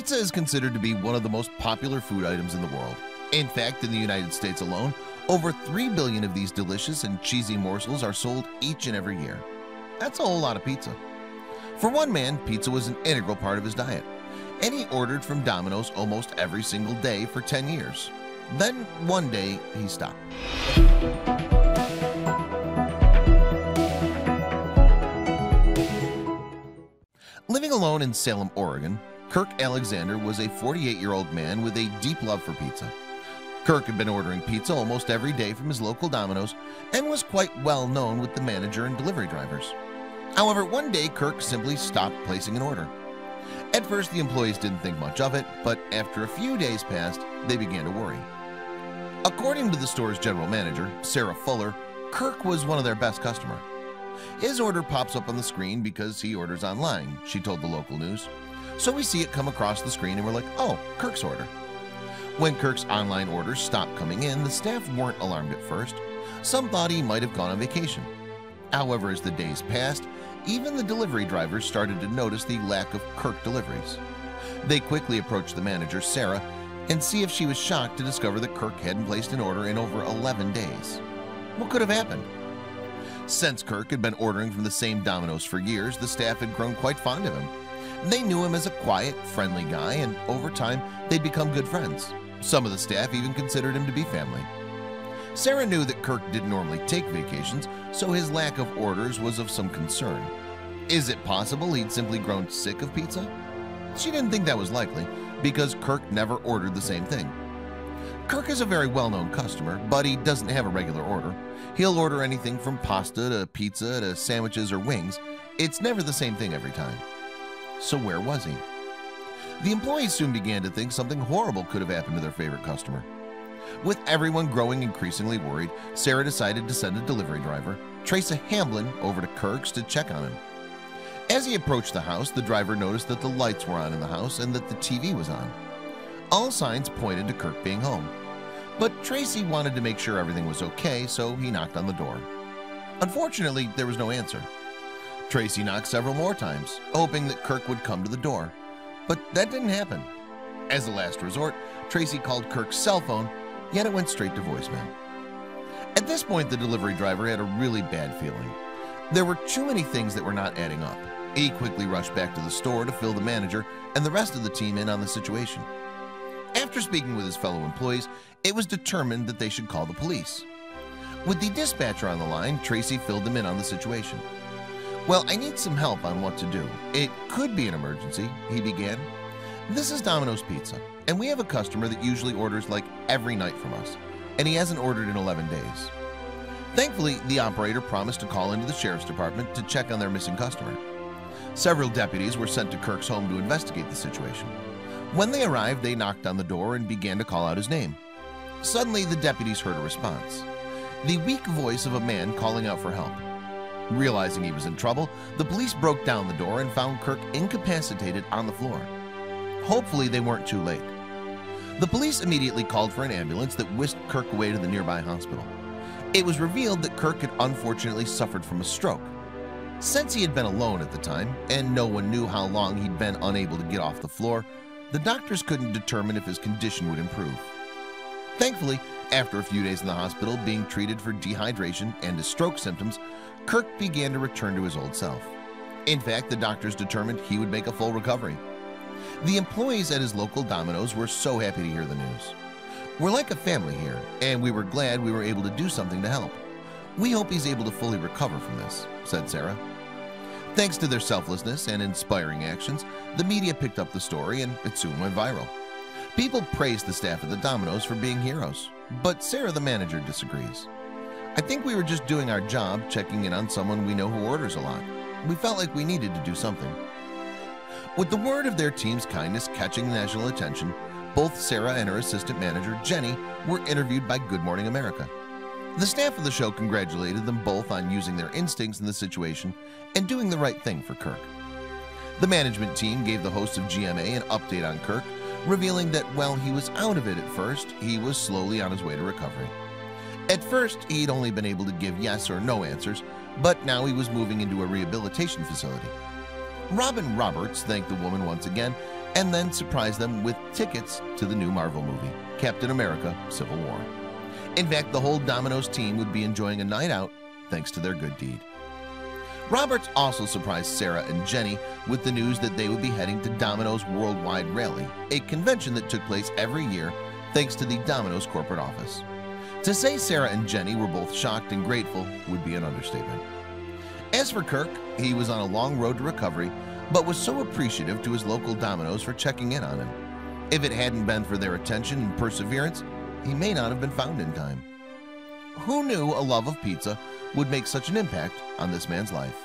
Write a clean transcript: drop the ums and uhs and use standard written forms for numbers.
Pizza is considered to be one of the most popular food items in the world. In fact, in the United States alone, over 3 billion of these delicious and cheesy morsels are sold each and every year. That's a whole lot of pizza. For one man, pizza was an integral part of his diet, and he ordered from Domino's almost every single day for 10 years. Then, one day, he stopped. Living alone in Salem, Oregon, Kirk Alexander was a 48-year-old man with a deep love for pizza. Kirk had been ordering pizza almost every day from his local Domino's and was quite well known with the manager and delivery drivers. However, one day Kirk simply stopped placing an order. At first, the employees didn't think much of it, but after a few days passed, they began to worry. According to the store's general manager, Sarah Fuller, Kirk was one of their best customers. His order pops up on the screen because he orders online, she told the local news. So we see it come across the screen and we're like, oh, Kirk's order. When Kirk's online orders stopped coming in, the staff weren't alarmed at first. Some thought he might have gone on vacation. However, as the days passed, even the delivery drivers started to notice the lack of Kirk deliveries. They quickly approached the manager, Sarah, and see if she was shocked to discover that Kirk hadn't placed an order in over 11 days. What could have happened? Since Kirk had been ordering from the same Domino's for years, the staff had grown quite fond of him. They knew him as a quiet, friendly guy, and over time, they'd become good friends. Some of the staff even considered him to be family. Sarah knew that Kirk didn't normally take vacations, so his lack of orders was of some concern. Is it possible he'd simply grown sick of pizza? She didn't think that was likely, because Kirk never ordered the same thing. Kirk is a very well-known customer, but he doesn't have a regular order. He'll order anything from pasta to pizza to sandwiches or wings. It's never the same thing every time. So where was he? The employees soon began to think something horrible could have happened to their favorite customer. With everyone growing increasingly worried, Sarah decided to send a delivery driver, Tracy Hamblin, over to Kirk's to check on him. As he approached the house, the driver noticed that the lights were on in the house and that the TV was on. All signs pointed to Kirk being home. But Tracy wanted to make sure everything was okay, so he knocked on the door. Unfortunately, there was no answer. Tracy knocked several more times, hoping that Kirk would come to the door. But that didn't happen. As a last resort, Tracy called Kirk's cell phone, yet it went straight to voicemail. At this point, the delivery driver had a really bad feeling. There were too many things that were not adding up. He quickly rushed back to the store to fill the manager and the rest of the team in on the situation. After speaking with his fellow employees, it was determined that they should call the police. With the dispatcher on the line, Tracy filled them in on the situation. Well, I need some help on what to do. It could be an emergency, he began. This is Domino's Pizza, and we have a customer that usually orders like every night from us, and he hasn't ordered in 11 days. Thankfully, the operator promised to call into the sheriff's department to check on their missing customer. Several deputies were sent to Kirk's home to investigate the situation. When they arrived, they knocked on the door and began to call out his name. Suddenly, the deputies heard a response. The weak voice of a man calling out for help. Realizing he was in trouble, the police broke down the door and found Kirk incapacitated on the floor. Hopefully, they weren't too late. The police immediately called for an ambulance that whisked Kirk away to the nearby hospital. It was revealed that Kirk had unfortunately suffered from a stroke. Since he had been alone at the time, and no one knew how long he'd been unable to get off the floor, the doctors couldn't determine if his condition would improve. Thankfully, after a few days in the hospital being treated for dehydration and his stroke symptoms, Kirk began to return to his old self. In fact, the doctors determined he would make a full recovery. The employees at his local Domino's were so happy to hear the news. We're like a family here, and we were glad we were able to do something to help. We hope he's able to fully recover from this, said Sarah. Thanks to their selflessness and inspiring actions, the media picked up the story and it soon went viral. People praised the staff at the Domino's for being heroes, but Sarah, the manager, disagrees. I think we were just doing our job, checking in on someone we know who orders a lot. We felt like we needed to do something. With the word of their team's kindness catching national attention, both Sarah and her assistant manager, Jenny, were interviewed by Good Morning America. The staff of the show congratulated them both on using their instincts in the situation and doing the right thing for Kirk. The management team gave the hosts of GMA an update on Kirk, revealing that while he was out of it at first, he was slowly on his way to recovery. At first, he'd only been able to give yes or no answers, but now he was moving into a rehabilitation facility. Robin Roberts thanked the woman once again and then surprised them with tickets to the new Marvel movie, Captain America: Civil War. In fact, the whole Domino's team would be enjoying a night out thanks to their good deed. Roberts also surprised Sarah and Jenny with the news that they would be heading to Domino's Worldwide Rally, a convention that took place every year thanks to the Domino's corporate office. To say Sarah and Jenny were both shocked and grateful would be an understatement. As for Kirk, he was on a long road to recovery, but was so appreciative to his local Domino's for checking in on him. If it hadn't been for their attention and perseverance, he may not have been found in time. Who knew a love of pizza would make such an impact on this man's life?